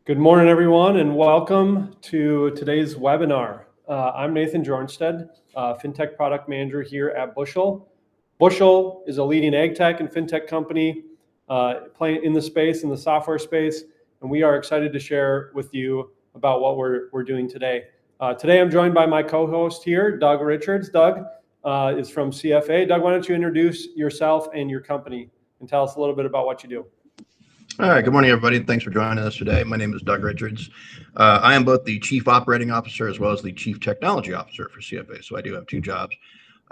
Good morning, everyone, and welcome to today's webinar. I'm Nathan Jornstead, FinTech Product Manager here at Bushel. Bushel is a leading ag tech and FinTech company playing in the space, in the software space, and we are excited to share with you about what we're doing today. Today, I'm joined by my co-host here, Doug Richards. Doug is from CFA. Doug, why don't you introduce yourself and your company and tell us a little bit about what you do? All right, good morning, everybody. Thanks for joining us today. My name is Doug Richards. I am both the Chief Operating Officer as well as the Chief Technology Officer for CFA, so I do have two jobs.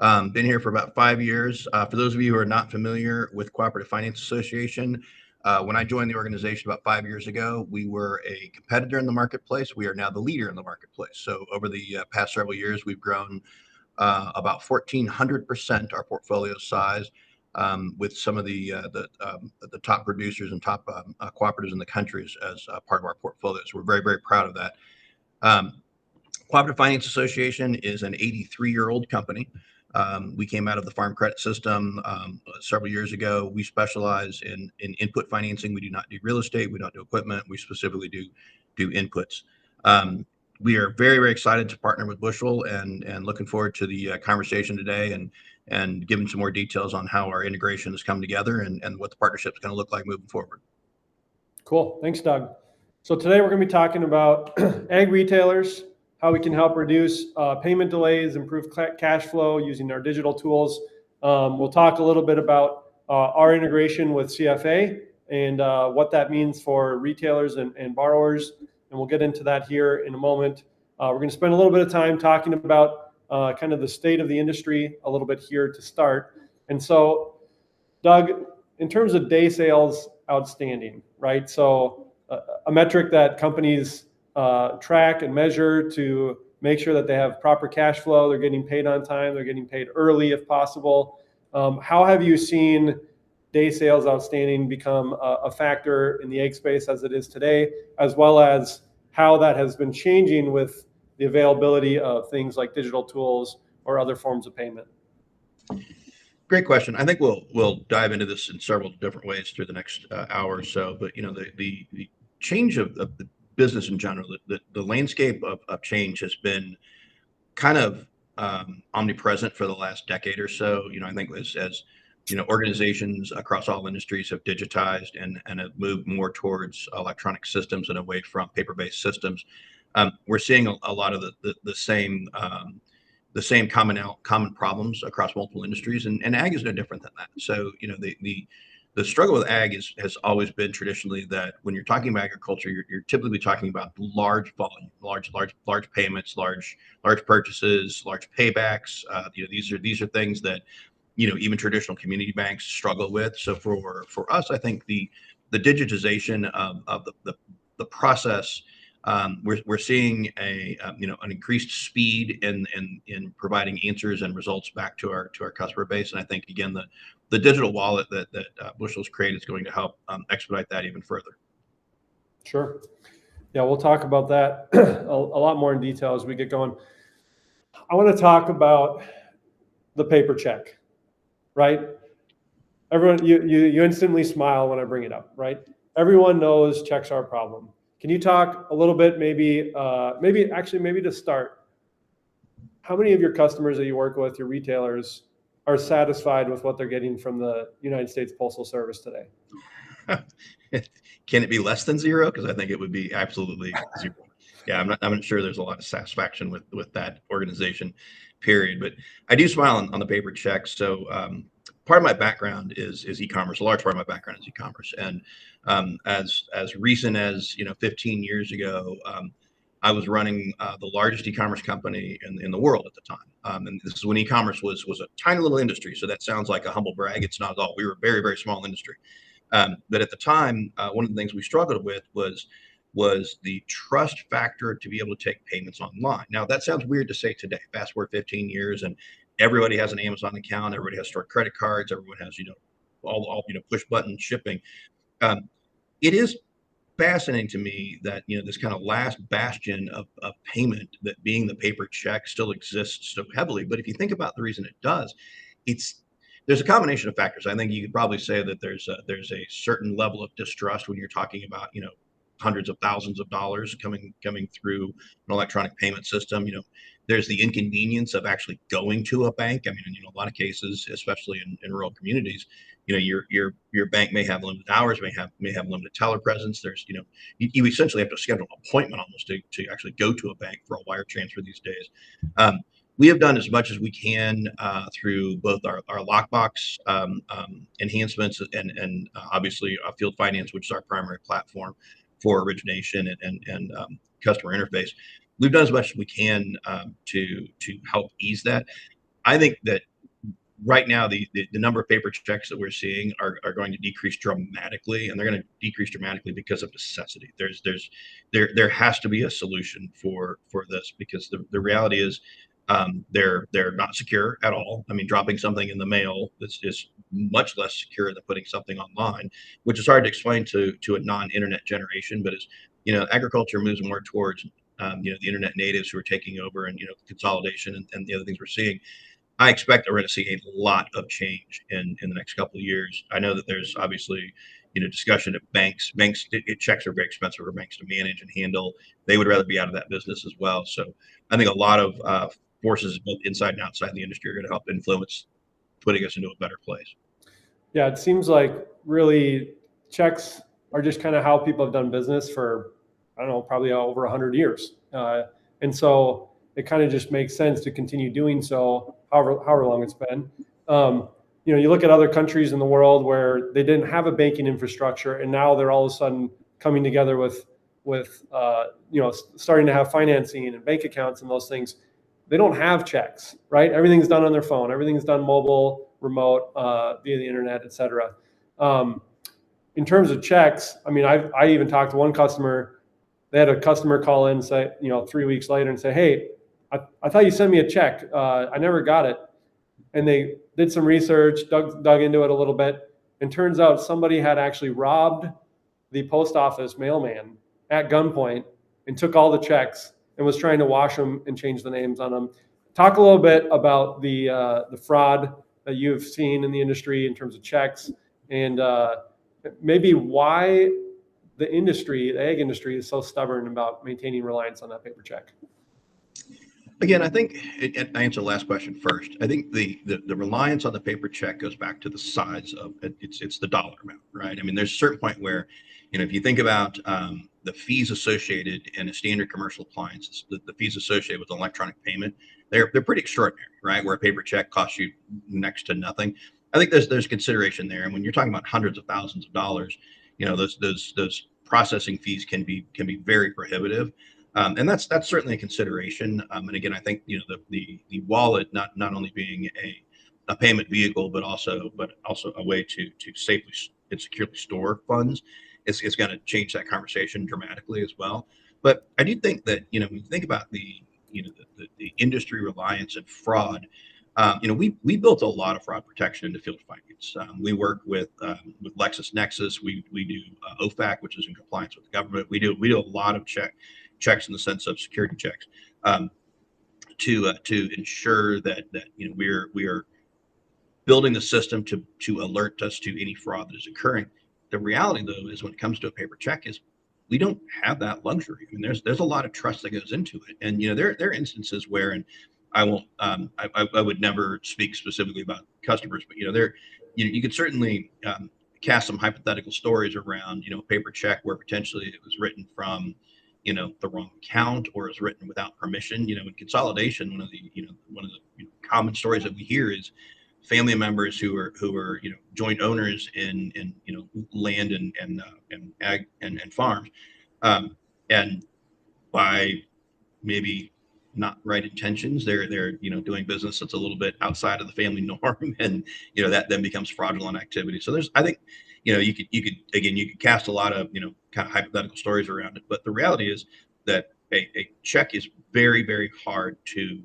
Been here for about 5 years. For those of you who are not familiar with Cooperative Finance Association, when I joined the organization about 5 years ago, we were a competitor in the marketplace. We are now the leader in the marketplace. So over the past several years, we've grown about 1,400% our portfolio size. With some of the top producers and top cooperatives in the country as part of our portfolio. So we're very, very proud of that. Cooperative Finance Association is an 83-year-old company. We came out of the farm credit system several years ago. We specialize in input financing. We do not do real estate. We don't do equipment. We specifically do inputs. We are very, very excited to partner with Bushel and looking forward to the conversation today and giving some more details on how our integration has come together and what the partnership is going to look like moving forward. Cool. Thanks, Doug. So today we're going to be talking about ag retailers, how we can help reduce payment delays, improve cash flow using our digital tools. We'll talk a little bit about our integration with CFA and what that means for retailers and borrowers. And we'll get into that here in a moment. We're going to spend a little bit of time talking about kind of the state of the industry a little bit here to start. And so, Doug, in terms of day sales outstanding, right? So a metric that companies track and measure to make sure that they have proper cash flow, they're getting paid on time, they're getting paid early if possible. How have you seen day sales outstanding become a factor in the ag space as it is today, as well as how that has been changing with the availability of things like digital tools or other forms of payment? Great question. I think we'll dive into this in several different ways through the next hour or so. But the change of the business in general, the landscape of change has been kind of omnipresent for the last decade or so. I think as organizations across all industries have digitized and have moved more towards electronic systems and away from paper-based systems. We're seeing a lot of the same common problems across multiple industries, and ag is no different than that. So the struggle with ag has always been traditionally that when you're talking about agriculture, you're typically talking about large volume, large payments, large purchases, large paybacks. These are things that even traditional community banks struggle with. So for us, I think the digitization of the process. We're seeing an increased speed in providing answers and results back to our customer base, and I think again the digital wallet that Bushel's created is going to help expedite that even further. Sure. Yeah, we'll talk about that a lot more in detail as we get going. I want to talk about the paper check, right? Everyone, you instantly smile when I bring it up, right? Everyone knows checks are a problem. Can you talk a little bit, maybe to start, how many of your customers that you work with, your retailers, are satisfied with what they're getting from the United States Postal Service today? Can it be less than zero? Because I think it would be absolutely zero. Yeah, I'm not sure there's a lot of satisfaction with that organization, period. But I do smile on the paper checks. So part of my background is e-commerce. A large part of my background is e-commerce, and as recent as 15 years ago, I was running the largest e-commerce company in the world at the time. And this is when e-commerce was a tiny little industry. So that sounds like a humble brag. It's not at all. We were a very, very small industry. But at the time, one of the things we struggled with was the trust factor to be able to take payments online. Now that sounds weird to say today. Fast forward 15 years, and everybody has an Amazon account. Everybody has stored credit cards. Everyone has all push button shipping. It is fascinating to me that this kind of last bastion of payment, that being the paper check, still exists so heavily. But if you think about the reason it does, there's a combination of factors. I think you could probably say that there's a certain level of distrust when you're talking about hundreds of thousands of dollars coming through an electronic payment system. There's the inconvenience of actually going to a bank. I mean, a lot of cases, especially in rural communities, your bank may have limited hours, may have limited teller presence. There's, you essentially have to schedule an appointment almost to actually go to a bank for a wire transfer these days. We have done as much as we can through both our lockbox enhancements and obviously Field Finance, which is our primary platform for origination and customer interface. We've done as much as we can to help ease that. I think that right now the number of paper checks that we're seeing are going to decrease dramatically, and they're going to decrease dramatically because of necessity. There has to be a solution for this, because the reality is they're not secure at all. I mean, dropping something in the mail is much less secure than putting something online, which is hard to explain to a non-internet generation. But as agriculture moves more towards the internet natives who are taking over, and consolidation and the other things we're seeing, I expect that we're going to see a lot of change in the next couple of years. I know that there's obviously discussion of banks. Checks are very expensive for banks to manage and handle. They would rather be out of that business as well. So I think a lot of forces both inside and outside the industry are going to help influence putting us into a better place. Yeah, it seems like really checks are just kind of how people have done business for, I don't know, probably over 100 years. And so it kind of just makes sense to continue doing so, however long it's been. You look at other countries in the world where they didn't have a banking infrastructure, and now they're all of a sudden coming together with starting to have financing and bank accounts and those things. They don't have checks, right? Everything's done on their phone. Everything's done mobile, remote, via the internet, et cetera. In terms of checks, I mean, I even talked to one customer. They had a customer call in, say, 3 weeks later and say, "Hey, I thought you sent me a check. I never got it." And they did some research, dug into it a little bit, and turns out somebody had actually robbed the post office mailman at gunpoint and took all the checks and was trying to wash them and change the names on them. Talk a little bit about the fraud that you've seen in the industry in terms of checks, and maybe why the ag industry is so stubborn about maintaining reliance on that paper check. Again, I think I answer the last question first. I think the reliance on the paper check goes back to the size of it. It's the dollar amount, right? I mean, there's a certain point where, if you think about the fees associated in a standard commercial appliance, the fees associated with electronic payment, they're pretty extraordinary, right? Where a paper check costs you next to nothing. I think there's consideration there, and when you're talking about hundreds of thousands of dollars, those processing fees can be very prohibitive. And that's certainly a consideration. And again, I think the wallet not only being a payment vehicle, but also a way to safely and securely store funds is going to change that conversation dramatically as well. But I do think that when you think about the industry reliance and fraud, we built a lot of fraud protection into Field Finance. We work with LexisNexis. We do OFAC, which is in compliance with the government. We do a lot of checks in the sense of security checks to ensure that we are building the system to alert us to any fraud that is occurring. The reality, though, is when it comes to a paper check, is we don't have that luxury. I mean, there's a lot of trust that goes into it, and there are instances where, and I won't I would never speak specifically about customers, but you could certainly cast some hypothetical stories around a paper check where potentially it was written from the wrong account, or is written without permission. In consolidation, one of the common stories that we hear is family members who are joint owners in land and ag and farms, and by maybe not right intentions, they're doing business that's a little bit outside of the family norm, and that then becomes fraudulent activity. So I think you could cast a lot of kind of hypothetical stories around it, but the reality is that a check is very, very hard to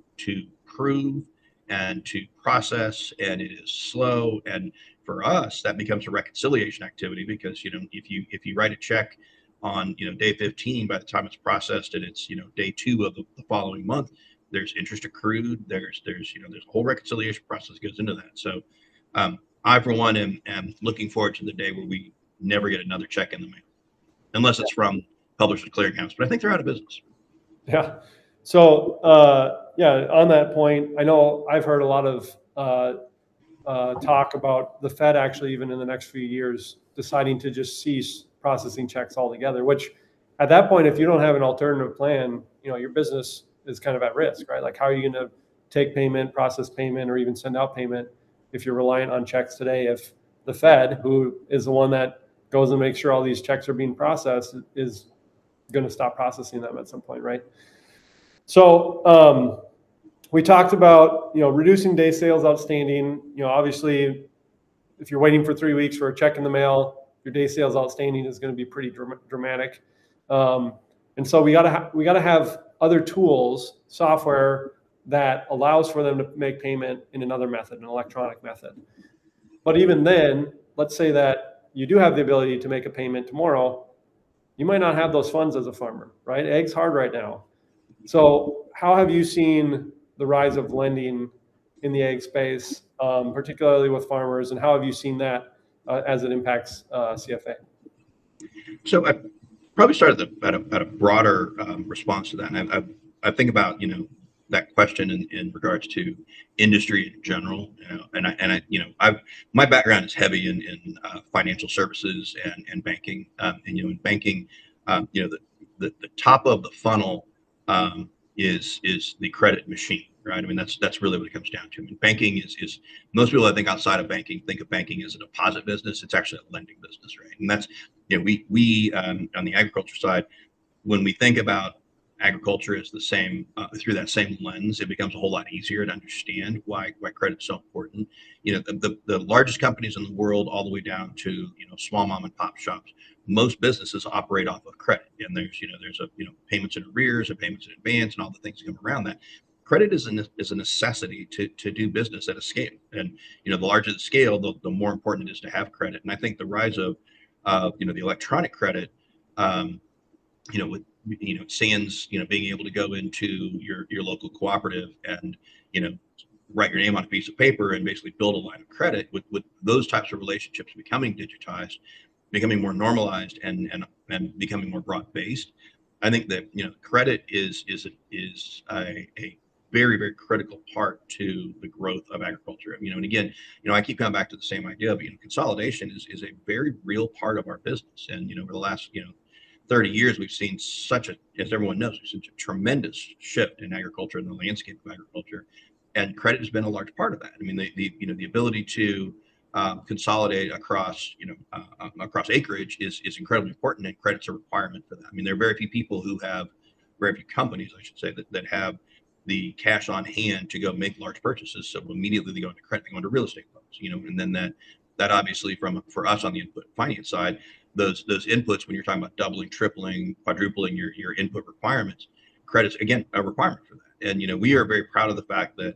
prove and to process, and it is slow. And for us, that becomes a reconciliation activity, because if you write a check on day 15, by the time it's processed and it's day 2 of the following month, there's interest accrued. There's a whole reconciliation process goes into that. So I, for one, am looking forward to the day where we never get another check in the mail, unless it's from publishers clearinghouse, but I think they're out of business. Yeah. So yeah, on that point, I know I've heard a lot of talk about the Fed actually even in the next few years deciding to just cease processing checks altogether, which at that point, if you don't have an alternative plan, your business is kind of at risk, right? Like how are you going to take payment, process payment, or even send out payment if you're reliant on checks today? If the Fed, who is the one that goes and makes sure all these checks are being processed, is going to stop processing them at some point, right? So we talked about reducing day sales outstanding. Obviously, if you're waiting for 3 weeks for a check in the mail, your day sales outstanding is going to be pretty dramatic. And so we gotta have other tools, software that allows for them to make payment in another method, an electronic method. But even then, let's say that you do have the ability to make a payment tomorrow, you might not have those funds as a farmer, right? Ag's hard right now. So how have you seen the rise of lending in the ag space, particularly with farmers, and how have you seen that as it impacts CFA? So I probably start at a broader response to that. And I think about that question in regards to industry in general. My background is heavy in financial services and banking. And in banking, the top of the funnel is the credit machine, right? I mean, that's really what it comes down to. I mean, banking is most people I think outside of banking think of banking as a deposit business. It's actually a lending business, right? And that's we on the agriculture side, when we think about agriculture as the same through that same lens, it becomes a whole lot easier to understand why credit's so important. The largest companies in the world, all the way down to small mom and pop shops, most businesses operate off of credit, and there's a payments in arrears and payments in advance and all the things that come around that. Credit is a necessity to do business at a scale, and the larger the scale, the more important it is to have credit. And I think the rise of the electronic credit, with sans being able to go into your local cooperative and write your name on a piece of paper and basically build a line of credit, with those types of relationships becoming digitized, becoming more normalized, and becoming more broad based. I think that credit is a very, very critical part to the growth of agriculture. And again, I keep coming back to the same idea, but consolidation is a very real part of our business. And over the last 30 years, we've seen as everyone knows, we've seen a tremendous shift in agriculture and the landscape of agriculture, and credit has been a large part of that. I mean, the ability to consolidate across across acreage is incredibly important, and credit's a requirement for that. I mean, there are very few companies, I should say, that have the cash on hand to go make large purchases. So immediately they go into credit, they go into real estate loans, and then that obviously for us on the input finance side, those inputs, when you're talking about doubling, tripling, quadrupling your input requirements, credit's again a requirement for that. And we are very proud of the fact that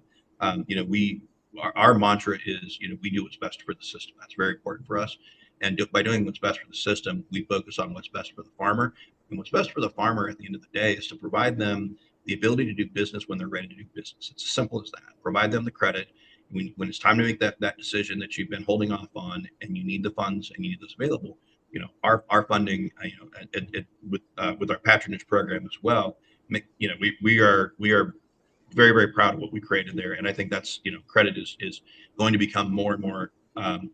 our mantra is we do what's best for the system. That's very important for us. And by doing what's best for the system, we focus on what's best for the farmer. And what's best for the farmer at the end of the day is to provide them the ability to do business when they're ready to do business. It's as simple as that. Provide them the credit when it's time to make that decision that you've been holding off on, and you need the funds and you need those available. Our funding, with our patronage program as well. We are very, very proud of what we created there, and I think that's credit is going to become more and more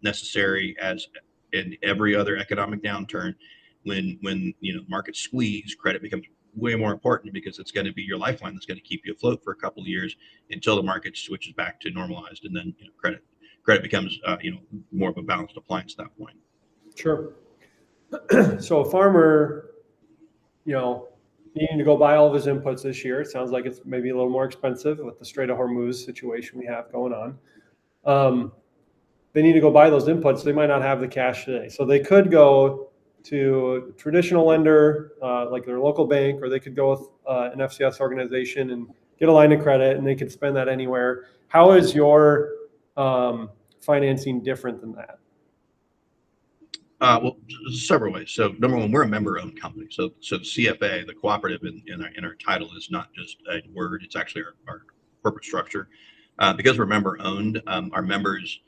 necessary as in every other economic downturn. When markets squeeze, credit becomes way more important, because it's going to be your lifeline that's going to keep you afloat for a couple of years until the market switches back to normalized, and then credit becomes more of a balanced appliance at that point. Sure. So a farmer, needing to go buy all of his inputs this year, it sounds like it's maybe a little more expensive with the Strait of Hormuz situation we have going on. They need to go buy those inputs. They might not have the cash today. So they could go to a traditional lender, like their local bank, or they could go with an FCS organization and get a line of credit, and they could spend that anywhere. How is your financing different than that? Well, several ways. So number one, we're a member-owned company. So CFA, the cooperative in our title, is not just a word; it's actually our corporate structure. Because we're member-owned, our members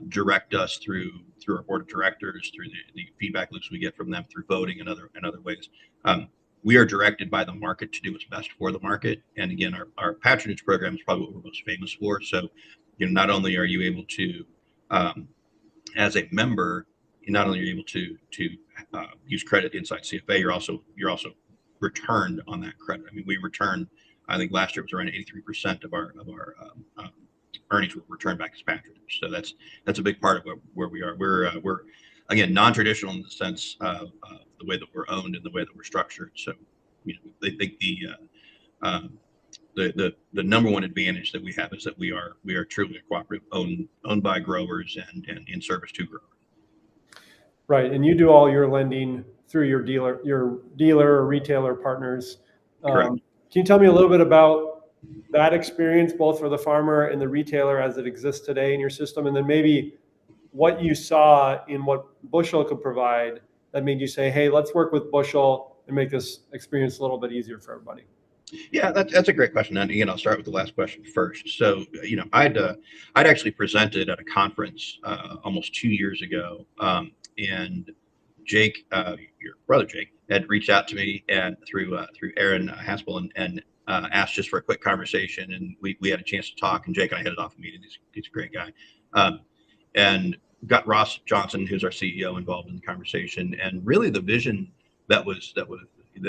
direct us through our board of directors, through the feedback loops we get from them, through voting and other ways. We are directed by the market to do what's best for the market. And again, our patronage program is probably what we're most famous for. So, not only are you able to, as a member, not only are you able to use credit inside CFA, you're also returned on that credit. I mean, we returned, I think last year it was around 83% of our earnings were returned back as patronage. So that's a big part of where we are. We're again non-traditional in the sense of the way that we're owned and the way that we're structured. So, I think the number one advantage that we have is that we are truly a cooperative owned by growers and in service to growers. Right, and you do all your lending through your dealer or retailer partners. Correct. Can you tell me a little bit about that experience, both for the farmer and the retailer as it exists today in your system, and then maybe what you saw in what Bushel could provide that made you say, hey, let's work with Bushel and make this experience a little bit easier for everybody? Yeah, that's a great question. And again, I'll start with the last question first. So, I'd actually presented at a conference almost 2 years ago, and Jake, your brother Jake, had reached out to me and through Aaron Haspel and asked just for a quick conversation, and we had a chance to talk. And Jake and I hit it off immediately. He's a great guy, and got Ross Johnson, who's our CEO, involved in the conversation. And really, the vision that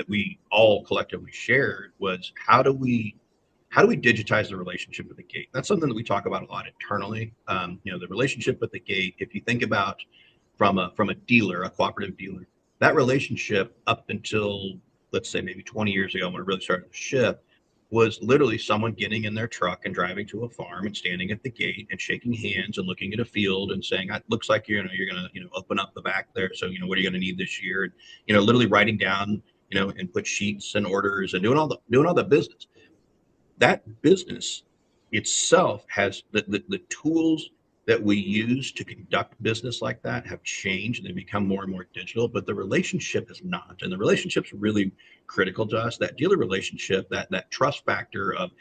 we all collectively shared was how do we digitize the relationship with the gate? That's something that we talk about a lot internally. The relationship with the gate. If you think about from a dealer, a cooperative dealer, that relationship up until, let's say, maybe 20 years ago, when it really started to shift, was literally someone getting in their truck and driving to a farm and standing at the gate and shaking hands and looking at a field and saying, it looks like you're gonna open up the back there. So, what are you gonna need this year? And, literally writing down, and put sheets and orders and doing all the business. That business itself has the tools that we use to conduct business like that have changed. They become more and more digital, but the relationship is not. And the relationship's really critical to us. That dealer relationship, that trust factor of,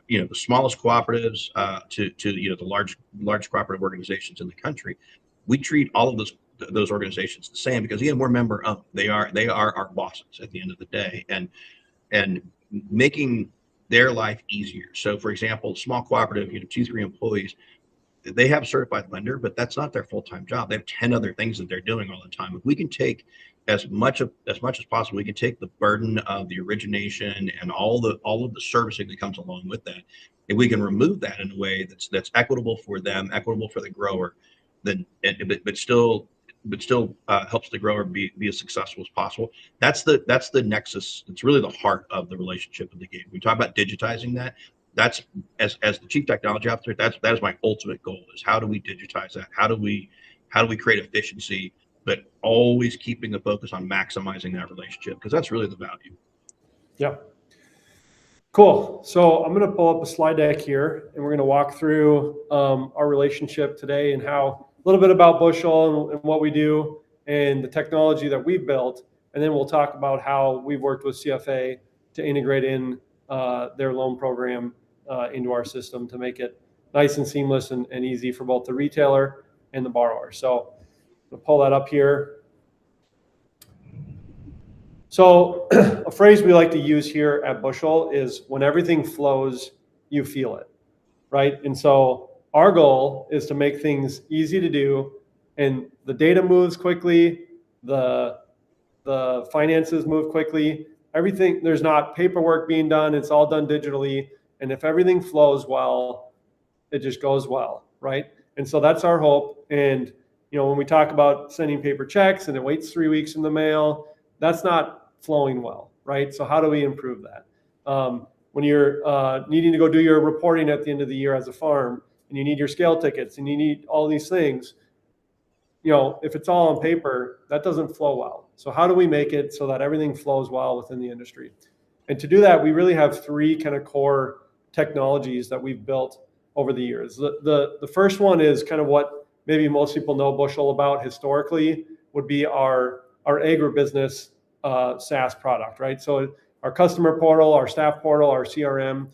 the smallest cooperatives to the large cooperative organizations in the country. We treat all of those organizations the same because, again, we're member owned. They are our bosses at the end of the day, and making their life easier. So, for example, small cooperative, 2-3 employees, they have a certified lender, but that's not their full-time job. They have 10 other things that they're doing all the time. If we can take as much as possible, we can take the burden of the origination and all of the servicing that comes along with that, and we can remove that in a way that's equitable for them, equitable for the grower, but still helps the grower be as successful as possible. That's the nexus. It's really the heart of the relationship with the gate. We talk about digitizing that. That's as the chief technology officer. That is my ultimate goal: is how do we digitize that? How do we create efficiency, but always keeping the focus on maximizing that relationship, because that's really the value. Yeah. Cool. So I'm going to pull up a slide deck here, and we're going to walk through our relationship today and how a little bit about Bushel and what we do and the technology that we've built. And then we'll talk about how we've worked with CFA to integrate in their loan program into our system to make it nice and seamless and easy for both the retailer and the borrower. So I'll pull that up here. So a phrase we like to use here at Bushel is, when everything flows, you feel it, right? And so our goal is to make things easy to do, and the data moves quickly, the finances move quickly, everything, there's not paperwork being done, it's all done digitally. And if everything flows well, it just goes well, right? And so that's our hope. And when we talk about sending paper checks and it waits 3 weeks in the mail, that's not flowing well, right? So how do we improve that? When you're needing to go do your reporting at the end of the year as a farm, and you need your scale tickets and you need all these things, if it's all on paper, that doesn't flow well. So how do we make it so that everything flows well within the industry? And to do that, we really have 3 kind of core technologies that we've built over the years. The first one is kind of what maybe most people know Bushel about historically, would be our agribusiness SaaS product, right? So our customer portal, our staff portal, our CRM,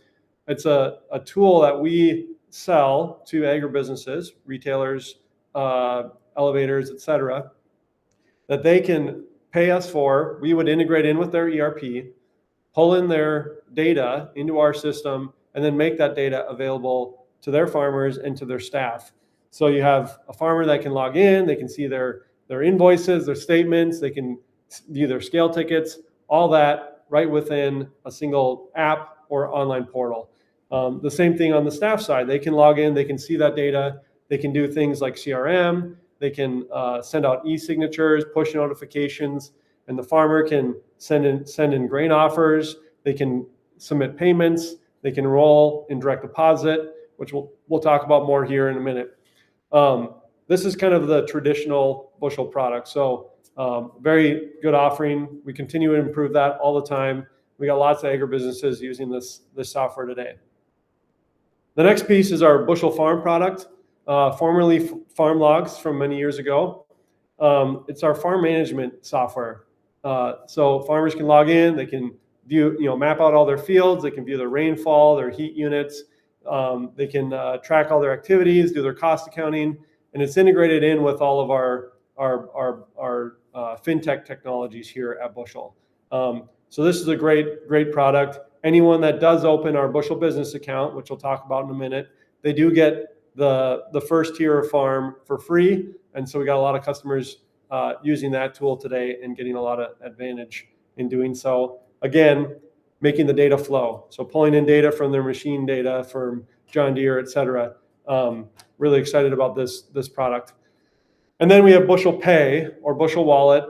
it's a tool that we sell to agribusinesses, retailers, elevators, etc., that they can pay us for. We would integrate in with their ERP, pull in their data into our system, and then make that data available to their farmers and to their staff. So you have a farmer that can log in, they can see their invoices, their statements, they can view their scale tickets, all that right within a single app or online portal. The same thing on the staff side. They can log in, they can see that data, they can do things like CRM, they can send out e-signatures, push notifications, and the farmer can send in grain offers, they can submit payments, they can enroll in direct deposit, which we'll talk about more here in a minute. This is kind of the traditional Bushel product. So very good offering. We continue to improve that all the time. We got lots of agribusinesses using this software today. The next piece is our Bushel Farm product, formerly Farm Logs from many years ago. It's our farm management software. So farmers can log in, they can view, map out all their fields, they can view their rainfall, their heat units, they can track all their activities, do their cost accounting, and it's integrated in with all of our fintech technologies here at Bushel. So this is a great product. Anyone that does open our Bushel business account, which we'll talk about in a minute, they do get the first tier of farm for free, and so we got a lot of customers using that tool today and getting a lot of advantage in doing so. Again, making the data flow. So pulling in data from their machine data, from John Deere, et cetera. Really excited about this product. And then we have Bushel Pay or Bushel Wallet.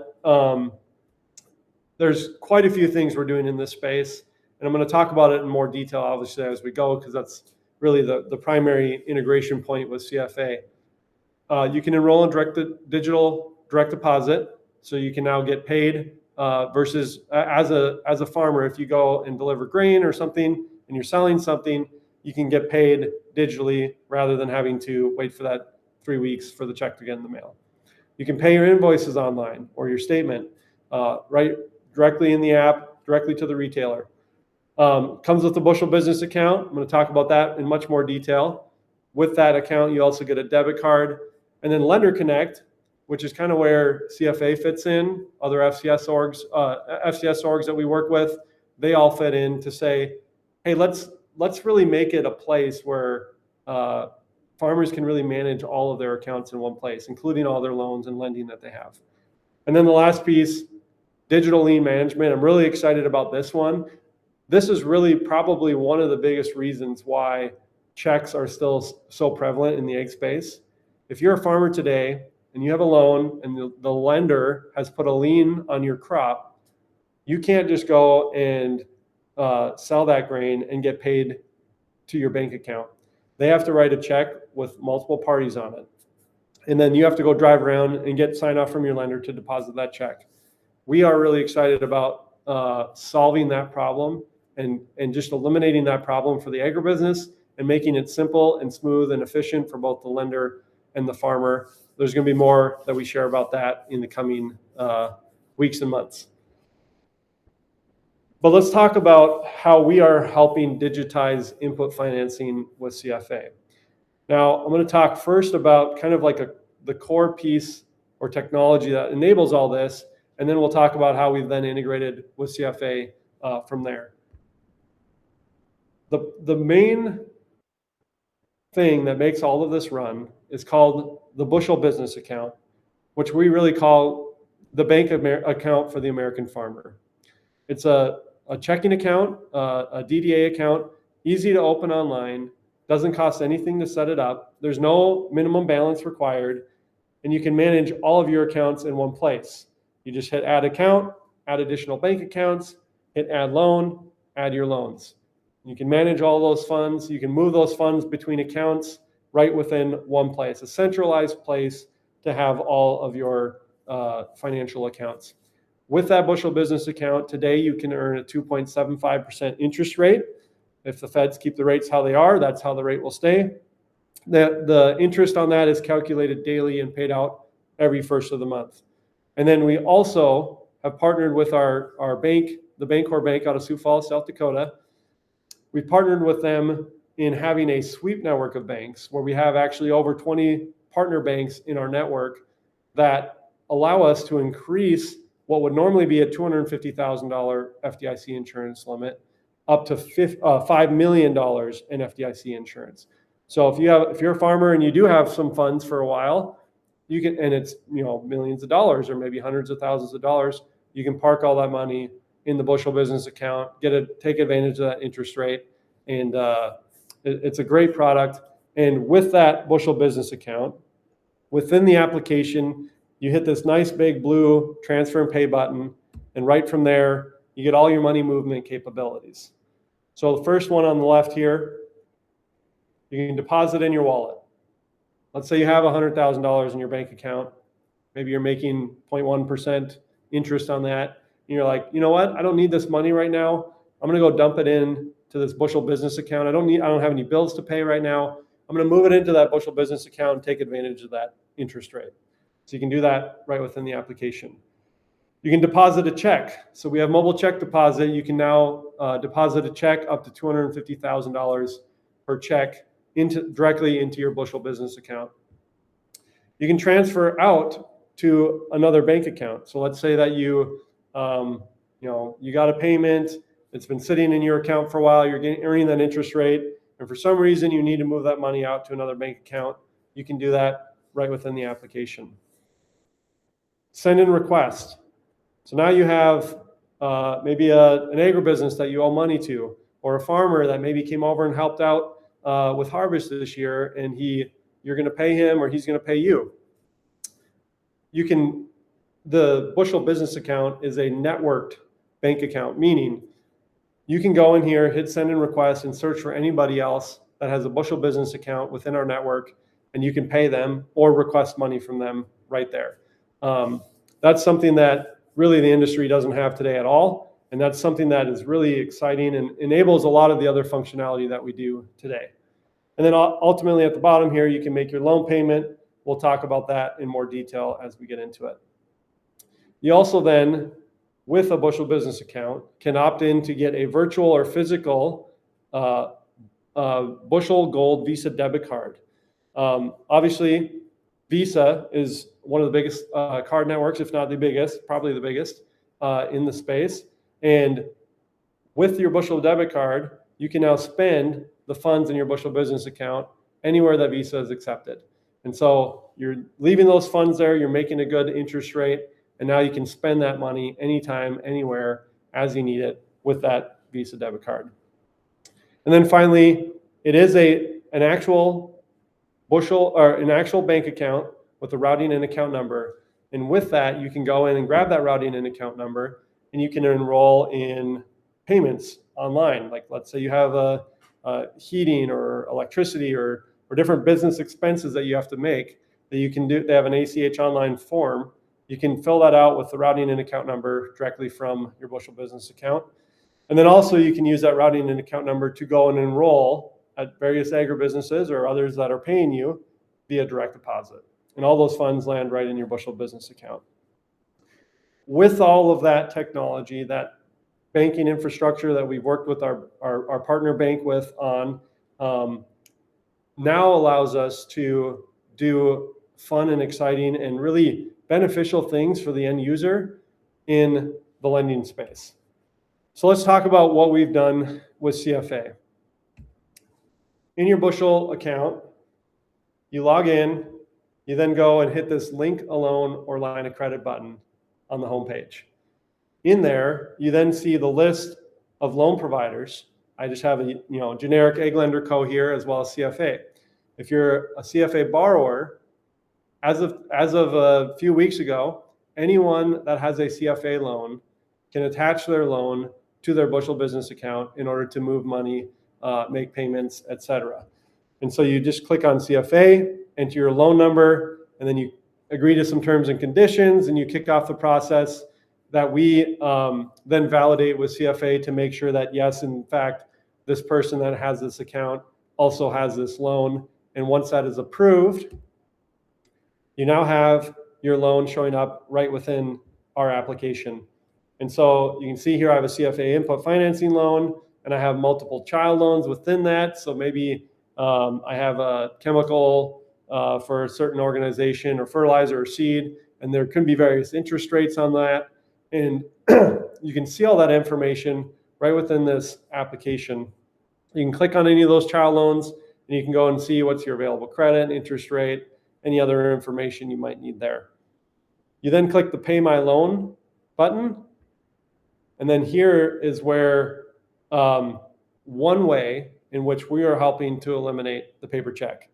There's quite a few things we're doing in this space, and I'm going to talk about it in more detail, obviously, as we go, because that's really the primary integration point with CFA. You can enroll in digital direct deposit, so you can now get paid versus as a farmer, if you go and deliver grain or something and you're selling something, you can get paid digitally rather than having to wait for that 3 weeks for the check to get in the mail. You can pay your invoices online or your statement right directly in the app, directly to the retailer. Comes with a Bushel business account. I'm going to talk about that in much more detail. With that account, you also get a debit card. And then Lender Connect, which is kind of where CFA fits in, other FCS orgs that we work with, they all fit in to say, hey, let's really make it a place where farmers can really manage all of their accounts in one place, including all their loans and lending that they have. And then the last piece, digital lien management. I'm really excited about this one. This is really probably one of the biggest reasons why checks are still so prevalent in the ag space. If you're a farmer today and you have a loan and the lender has put a lien on your crop, you can't just go and sell that grain and get paid to your bank account. They have to write a check with multiple parties on it. And then you have to go drive around and get sign off from your lender to deposit that check. We are really excited about solving that problem and just eliminating that problem for the agribusiness and making it simple and smooth and efficient for both the lender and the farmer. There's going to be more that we share about that in the coming weeks and months. But let's talk about how we are helping digitize input financing with CFA. Now, I'm going to talk first about kind of like the core piece or technology that enables all this, and then we'll talk about how we've then integrated with CFA from there. The main thing that makes all of this run is called the Bushel business account, which we really call the bank account for the American farmer. It's a checking account, a DDA account, easy to open online, doesn't cost anything to set it up. There's no minimum balance required, and you can manage all of your accounts in one place. You just hit add account, add additional bank accounts, hit add loan, add your loans. You can manage all those funds. You can move those funds between accounts right within one place, a centralized place to have all of your financial accounts. With that Bushel business account, today you can earn a 2.75% interest rate. If the feds keep the rates how they are, that's how the rate will stay. The interest on that is calculated daily and paid out every first of the month. And then we also have partnered with our bank, the Bancorp Bank out of Sioux Falls, South Dakota. We've partnered with them in having a sweep network of banks where we have actually over 20 partner banks in our network that allow us to increase what would normally be a $250,000 FDIC insurance limit up to $5 million in FDIC insurance. So if you're a farmer and you do have some funds for a while, you can, and it's millions of dollars or maybe hundreds of thousands of dollars, you can park all that money in the Bushel business account, take advantage of that interest rate, and it's a great product. And with that Bushel business account, within the application, you hit this nice big blue transfer and pay button, and right from there, you get all your money movement capabilities. So the first one on the left here, you can deposit in your wallet. Let's say you have $100,000 in your bank account. Maybe you're making 0.1% interest on that. And you're like, you know what? I don't need this money right now. I'm going to go dump it in to this Bushel business account. I don't have any bills to pay right now. I'm going to move it into that Bushel business account and take advantage of that interest rate. So you can do that right within the application. You can deposit a check. So we have mobile check deposit. You can now deposit a check up to $250,000 per check directly into your Bushel business account. You can transfer out to another bank account. So let's say that you got a payment, it's been sitting in your account for a while, you're earning that interest rate, and for some reason you need to move that money out to another bank account. You can do that right within the application. Send in request. So now you have maybe an agribusiness that you owe money to, or a farmer that maybe came over and helped out with harvest this year, and you're going to pay him or he's going to pay you. The Bushel business account is a networked bank account, meaning you can go in here, hit send in request, and search for anybody else that has a Bushel business account within our network, and you can pay them or request money from them right there. That's something that really the industry doesn't have today at all, and that's something that is really exciting and enables a lot of the other functionality that we do today. And then ultimately at the bottom here, you can make your loan payment. We'll talk about that in more detail as we get into it. You also then, with a Bushel business account, can opt in to get a virtual or physical Bushel Gold Visa debit card. Obviously, Visa is one of the biggest card networks, if not the biggest, probably the biggest in the space. And with your Bushel debit card, you can now spend the funds in your Bushel business account anywhere that Visa is accepted. And so you're leaving those funds there, you're making a good interest rate, and now you can spend that money anytime, anywhere, as you need it with that Visa debit card. And then finally, it is an actual Bushel or an actual bank account with a routing and account number. And with that, you can go in and grab that routing and account number, and you can enroll in payments online. Like let's say you have heating or electricity or different business expenses that you have to make that you can do. They have an ACH online form. You can fill that out with the routing and account number directly from your Bushel business account. And then also you can use that routing and account number to go and enroll at various agribusinesses or others that are paying you via direct deposit. And all those funds land right in your Bushel business account. With all of that technology, that banking infrastructure that we've worked with our partner bank with on, now allows us to do fun and exciting and really beneficial things for the end user in the lending space. So let's talk about what we've done with CFA. In your Bushel account, you log in, you then go and hit this link a loan or line of credit button on the homepage. In there, you then see the list of loan providers. I just have a generic Ag Lender Co. here as well as CFA. If you're a CFA borrower, as of a few weeks ago, anyone that has a CFA loan can attach their loan to their Bushel business account in order to move money, make payments, etc. And so you just click on CFA, enter your loan number, and then you agree to some terms and conditions, and you kick off the process that we then validate with CFA to make sure that, yes, in fact, this person that has this account also has this loan. And once that is approved, you now have your loan showing up right within our application. And so you can see here I have a CFA Input Financing loan. and I have multiple child loans within that. So maybe I have a chemical for a certain organization, or fertilizer or seed, and there could be various interest rates on that. And you can see all that information right within this application. You can click on any of those child loans, and you can go and see what's your available credit, interest rate, any other information you might need there. You then click the Pay My Loan button, and then here is where one way in which we are helping to eliminate the paper check.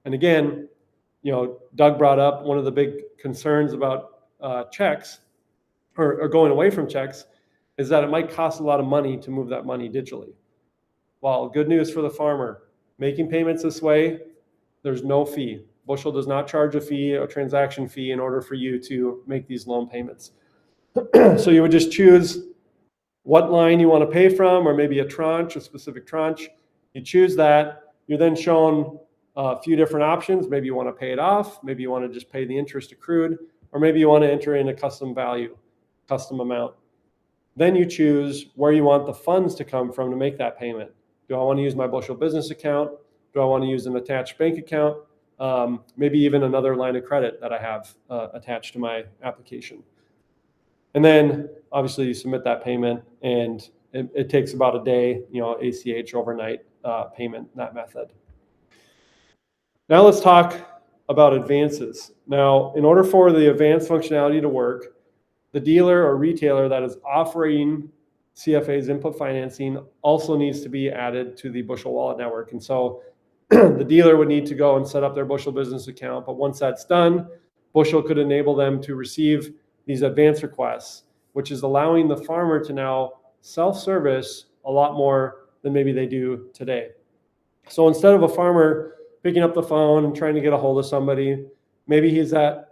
And again, Doug brought up one of the big concerns about checks or going away from checks is that it might cost a lot of money to move that money digitally. Well, good news for the farmer. Making payments this way, there's no fee. Bushel does not charge a fee, a transaction fee, in order for you to make these loan payments. So you would just choose what line you want to pay from, or maybe a tranche, a specific tranche. You choose that. You're then shown a few different options. Maybe you want to pay it off. Maybe you want to just pay the interest accrued, or maybe you want to enter in a custom value, custom amount. Then you choose where you want the funds to come from to make that payment. Do I want to use my Bushel business account? Do I want to use an attached bank account? Maybe even another line of credit that I have attached to my application. And then obviously you submit that payment, and it takes about a day, ACH, overnight payment, that method. Now let's talk about advances. Now, in order for the advance functionality to work, the dealer or retailer that is offering CFA's input financing also needs to be added to the Bushel wallet network. And so the dealer would need to go and set up their Bushel business account. But once that's done, Bushel could enable them to receive these advance requests, which is allowing the farmer to now self-service a lot more than maybe they do today. So instead of a farmer picking up the phone and trying to get a hold of somebody, maybe he's up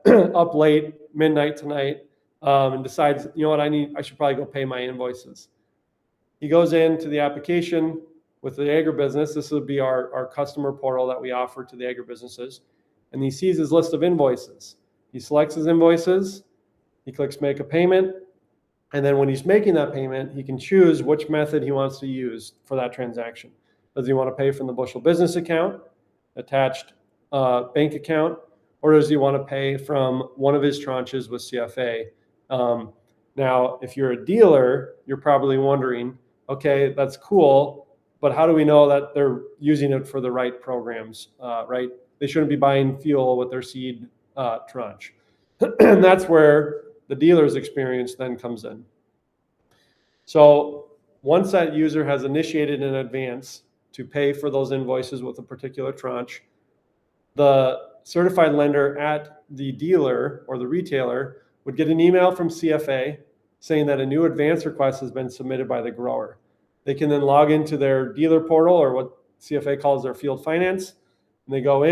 late, midnight tonight, and decides, I should probably go pay my invoices. He goes into the application with the agribusiness. This would be our customer portal that we offer to the agribusinesses. And he sees his list of invoices. He selects his invoices. He clicks make a payment. And then when he's making that payment, he can choose which method he wants to use for that transaction. Does he want to pay from the Bushel business account, attached bank account, or does he want to pay from one of his tranches with CFA? Now, if you're a dealer, you're probably wondering, okay, that's cool, but how do we know that they're using it for the right programs, right? They shouldn't be buying fuel with their seed tranche. And that's where the dealer's experience then comes in. So once that user has initiated an advance to pay for those invoices with a particular tranche, the certified lender at the dealer or the retailer would get an email from CFA saying that a new advance request has been submitted by the grower. They can then log into their dealer portal, or what CFA calls their field finance, and they go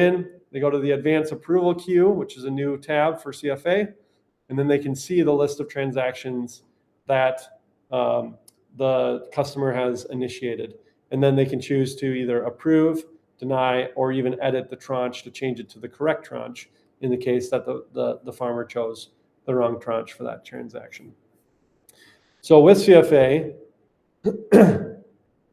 to the advance approval queue, which is a new tab for CFA, and then they can see the list of transactions that the customer has initiated. And then they can choose to either approve, deny, or even edit the tranche to change it to the correct tranche in the case that the farmer chose the wrong tranche for that transaction. So with CFA,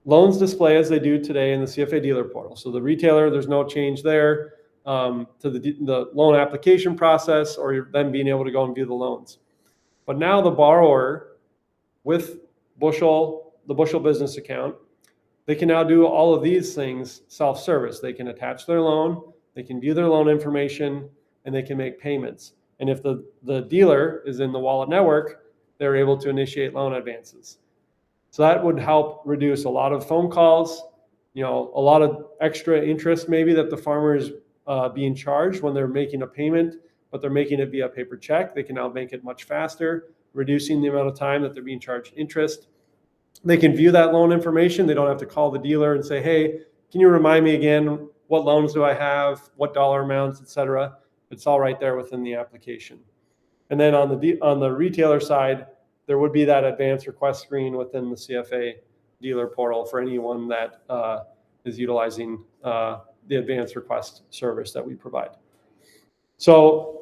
loans display as they do today in the CFA dealer portal. So the retailer, there's no change there to the loan application process, or them being able to go and view the loans. But now the borrower with the Bushel business account, they can now do all of these things self-service. They can attach their loan, they can view their loan information, and they can make payments. And if the dealer is in the wallet network, they're able to initiate loan advances. So that would help reduce a lot of phone calls, a lot of extra interest maybe that the farmer is being charged when they're making a payment, but they're making it via paper check. They can now make it much faster, reducing the amount of time that they're being charged interest. They can view that loan information. They don't have to call the dealer and say, hey, can you remind me again, what loans do I have, what dollar amounts, et cetera. It's all right there within the application. And then on the retailer side, there would be that advance request screen within the CFA dealer portal for anyone that is utilizing the advance request service that we provide. So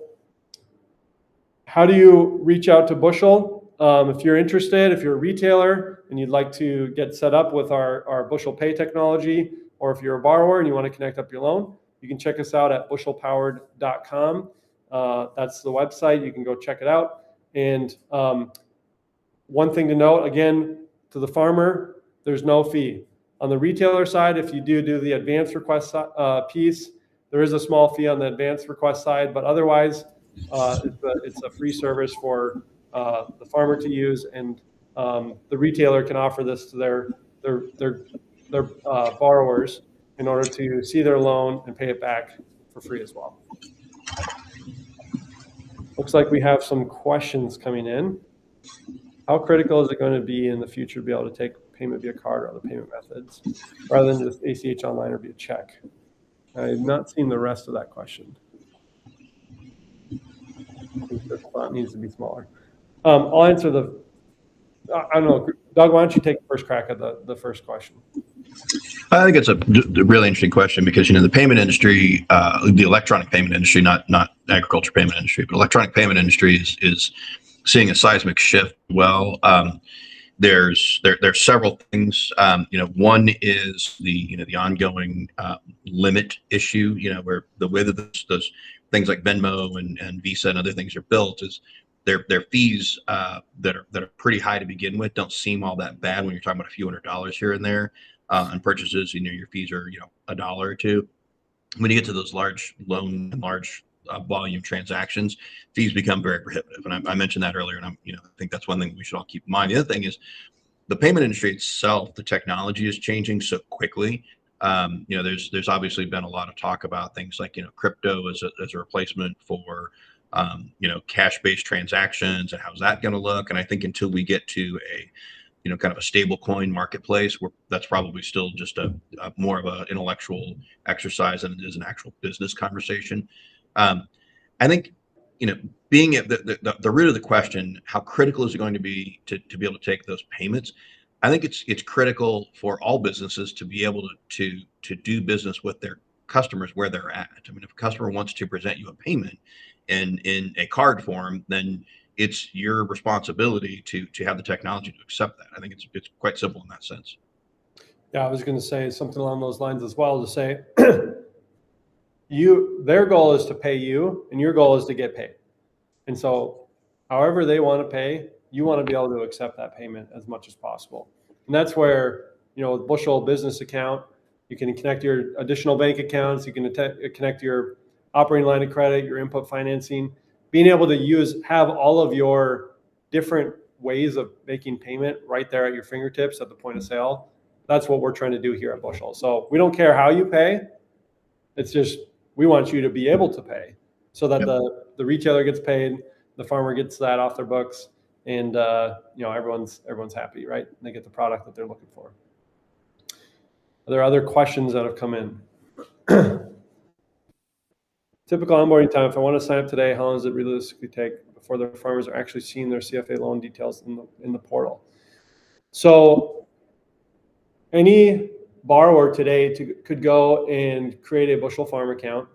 how do you reach out to Bushel? If you're interested, if you're a retailer and you'd like to get set up with our Bushel Pay technology, or if you're a borrower and you want to connect up your loan, you can check us out at bushelpowered.com. That's the website. You can go check it out. And one thing to note, again, to the farmer, there's no fee. On the retailer side, if you do the advance request piece, there is a small fee on the advance request side, but otherwise, it's a free service for the farmer to use, and the retailer can offer this to their borrowers in order to see their loan and pay it back for free as well. Looks like we have some questions coming in. How critical is it going to be in the future to be able to take payment via card or other payment methods rather than just ACH online or via check? I have not seen the rest of that question. I think the font needs to be smaller. I'll answer I don't know, Doug, why don't you take the first crack at the first question? I think it's a really interesting question because, the payment industry, the electronic payment industry, not agriculture payment industry, but electronic payment industry is seeing a seismic shift. Well, there's several things. One is the ongoing limit issue. Where the way that those things like Venmo and Visa and other things are built is their fees that are pretty high to begin with don't seem all that bad when you're talking about a few $100s here and there on purchases. Your fees are $1 or $2. When you get to those large loan and large volume transactions, fees become very prohibitive. And I mentioned that earlier, and I think that's one thing we should all keep in mind. The other thing is the payment industry itself. The technology is changing so quickly. There's obviously been a lot of talk about things like crypto as a replacement for cash-based transactions, and how's that going to look? And I think until we get to a kind of a stable coin marketplace, where that's probably still just a more of an intellectual exercise than it is an actual business conversation. I think being at the root of the question, how critical is it going to be to be able to take those payments? I think it's critical for all businesses to be able to do business with their customers where they're at. I mean, if a customer wants to present you a payment in a card form, then it's your responsibility to have the technology to accept that. I think it's quite simple in that sense. Yeah, I was going to say something along those lines as well, to say their goal is to pay you, and your goal is to get paid. And so however they want to pay, you want to be able to accept that payment as much as possible. And that's where, with Bushel business account, you can connect your additional bank accounts, you can connect your operating line of credit, your input financing, being able to have all of your different ways of making payment right there at your fingertips at the point of sale. That's what we're trying to do here at Bushel. So we don't care how you pay. It's just, we want you to be able to pay so that the retailer gets paid, the farmer gets that off their books, and everyone's happy, right? They get the product that they're looking for. Are there other questions that have come in? Typical onboarding time. If I want to sign up today, how long does it realistically take before the farmers are actually seeing their CFA loan details in the portal? So any borrower today could go and create a Bushel farm account.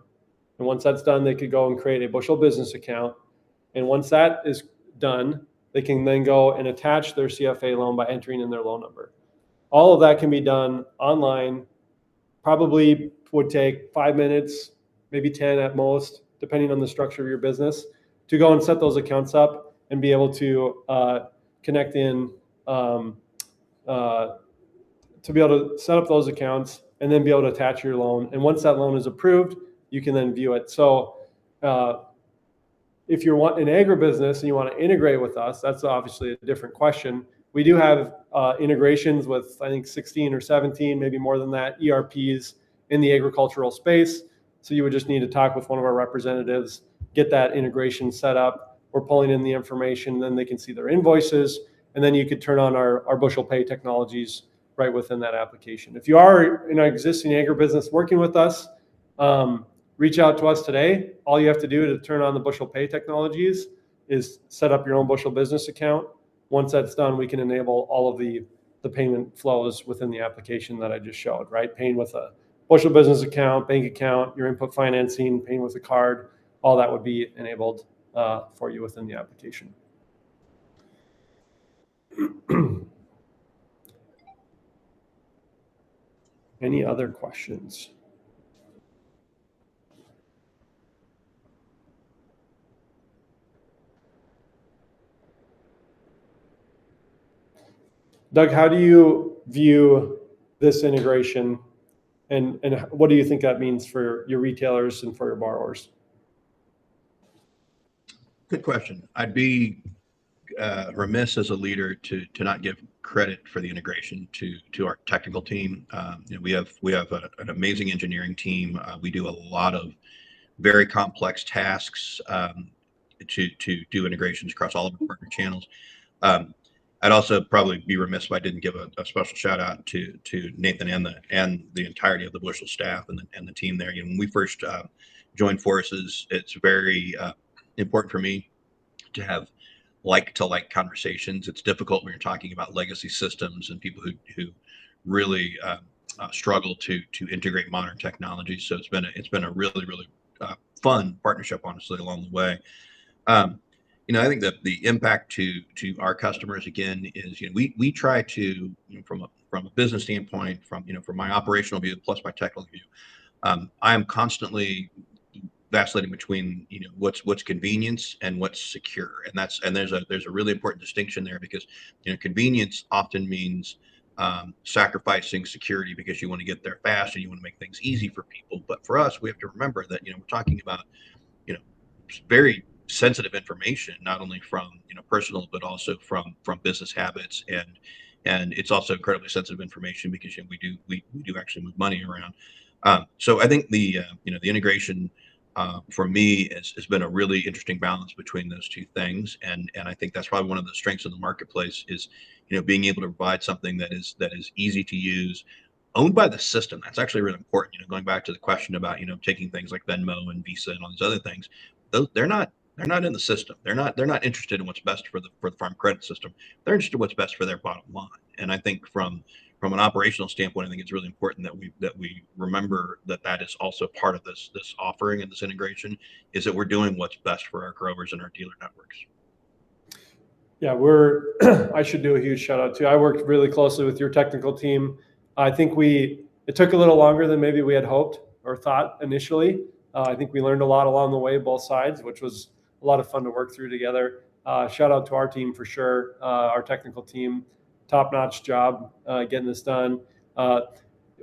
And once that's done, they could go and create a Bushel business account. And once that is done, they can then go and attach their CFA loan by entering in their loan number. All of that can be done online. Probably would take 5 minutes, maybe 10 at most, depending on the structure of your business, to go and set those accounts up and be able to connect in, to be able to set up those accounts and then be able to attach your loan. And once that loan is approved, you can then view it. So if you're an agribusiness and you want to integrate with us, that's obviously a different question. We do have integrations with, I think, 16 or 17, maybe more than that, ERPs in the agricultural space. So you would just need to talk with one of our representatives, get that integration set up. We're pulling in the information, then they can see their invoices, and then you could turn on our Bushel Pay technologies right within that application. If you are in an existing agribusiness working with us, reach out to us today. All you have to do to turn on the Bushel Pay technologies is set up your own Bushel business account. Once that's done, we can enable all of the payment flows within the application that I just showed, right? Paying with a Bushel business account, bank account, your input financing, paying with a card, all that would be enabled for you within the application. Any other questions? Doug, how do you view this integration, and what do you think that means for your retailers and for your borrowers? Good question. I'd be remiss as a leader to not give credit for the integration to our technical team. We have an amazing engineering team. We do a lot of very complex tasks to do integrations across all of our partner channels. I'd also probably be remiss if I didn't give a special shout out to Nathan and the entirety of the Bushel staff and the team there. When we first joined forces, it's very important for me to have like-to-like conversations. It's difficult when you're talking about legacy systems and people who really struggle to integrate modern technology. So it's been a really fun partnership, honestly, along the way. I think that the impact to our customers again is we try to from a business standpoint, from my operational view plus my technical view, I am constantly vacillating between what's convenience and what's secure, and there's a really important distinction there, because convenience often means sacrificing security because you want to get there fast and you want to make things easy for people. But for us, we have to remember that we're talking about very sensitive information, not only from personal but also from business habits, and it's also incredibly sensitive information because we do actually move money around. So I think the integration for me has been a really interesting balance between those two things, and I think that's probably one of the strengths of the marketplace is being able to provide something that is easy to use, owned by the system. That's actually really important. Going back to the question about taking things like Venmo and Visa and all these other things, they're not in the system. They're not interested in what's best for the farm credit system. They're interested in what's best for their bottom line. And I think from an operational standpoint, I think it's really important that we remember that is also part of this offering and this integration, is that we're doing what's best for our growers and our dealer networks. Yeah, I should do a huge shout out too. I worked really closely with your technical team. I think it took a little longer than maybe we had hoped or thought initially. I think we learned a lot along the way, both sides, which was a lot of fun to work through together. Shout out to our team for sure, our technical team, top-notch job getting this done.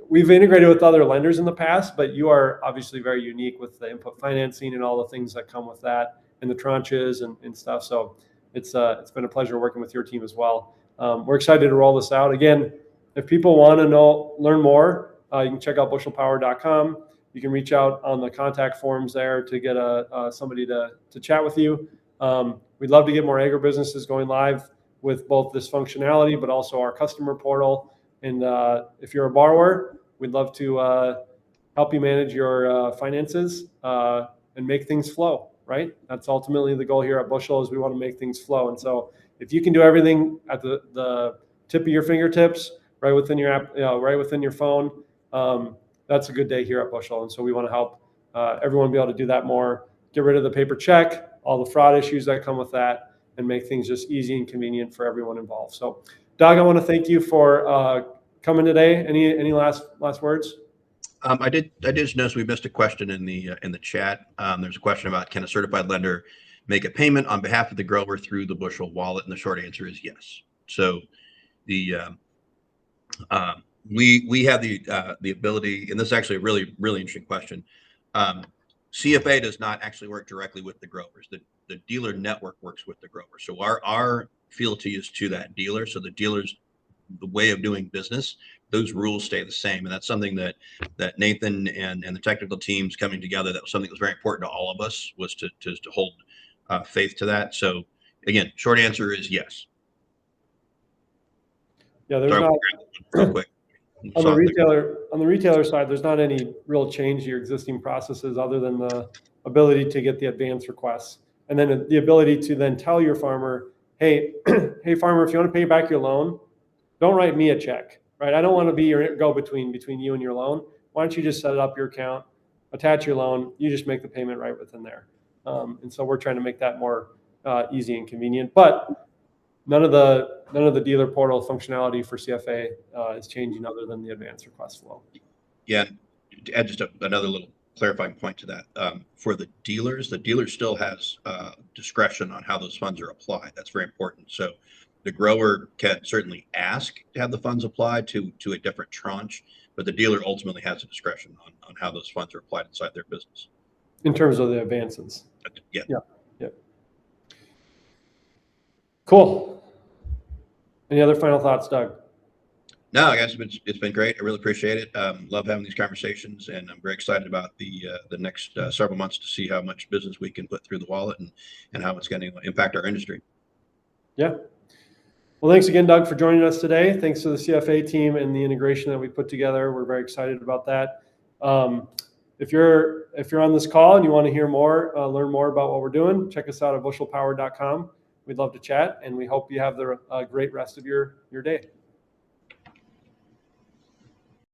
We've integrated with other lenders in the past, but you are obviously very unique with the input financing and all the things that come with that, and the tranches and stuff. So it's been a pleasure working with your team as well. We're excited to roll this out. Again, if people want to learn more, you can check out bushelpower.com. You can reach out on the contact forms there to get somebody to chat with you. We'd love to get more agribusinesses going live with both this functionality, but also our customer portal. And if you're a borrower, we'd love to help you manage your finances and make things flow, right? That's ultimately the goal here at Bushel, is we want to make things flow. And so if you can do everything at the tip of your fingertips, right within your app, right within your phone, that's a good day here at Bushel. And so we want to help everyone be able to do that more, get rid of the paper check, all the fraud issues that come with that, and make things just easy and convenient for everyone involved. So, Doug, I want to thank you for coming today. Any last words? I did just notice we missed a question in the chat. There's a question about, can a certified lender make a payment on behalf of the grower through the Bushel wallet? And the short answer is yes. So we have the ability, and this is actually a really interesting question. CFA does not actually work directly with the growers. The dealer network works with the growers. So our fealty is to that dealer. So the dealer's the way of doing business, those rules stay the same. And that's something that Nathan and the technical teams coming together, that was something that was very important to all of us, was to hold faith to that. So again, short answer is yes. Yeah, there's not real quick. On the retailer side, there's not any real change to your existing processes other than the ability to get the advance requests, and then the ability to then tell your farmer, hey farmer, if you want to pay back your loan, don't write me a check, right? I don't want to be your go-between between you and your loan. Why don't you just set up your account, attach your loan, you just make the payment right within there. And so we're trying to make that more easy and convenient. But none of the the dealer portal functionality for CFA is changing other than the advance request flow. Yeah, to add just another little clarifying point to that, for the dealer still has discretion on how those funds are applied. That's very important. So the grower can certainly ask to have the funds applied to a different tranche, but the dealer ultimately has the discretion on how those funds are applied inside their business. In terms of the advances. Yeah. Yeah. Cool. Any other final thoughts, Doug? No, guys, it's been great. I really appreciate it. Love having these conversations, and I'm very excited about the next several months to see how much business we can put through the wallet and how it's going to impact our industry. Yeah. Well, thanks again, Doug, for joining us today. Thanks to the CFA team and the integration that we put together. We're very excited about that. If you're on this call and you want to hear more, learn more about what we're doing, check us out at bushelpower.com. We'd love to chat, and we hope you have a great rest of your day.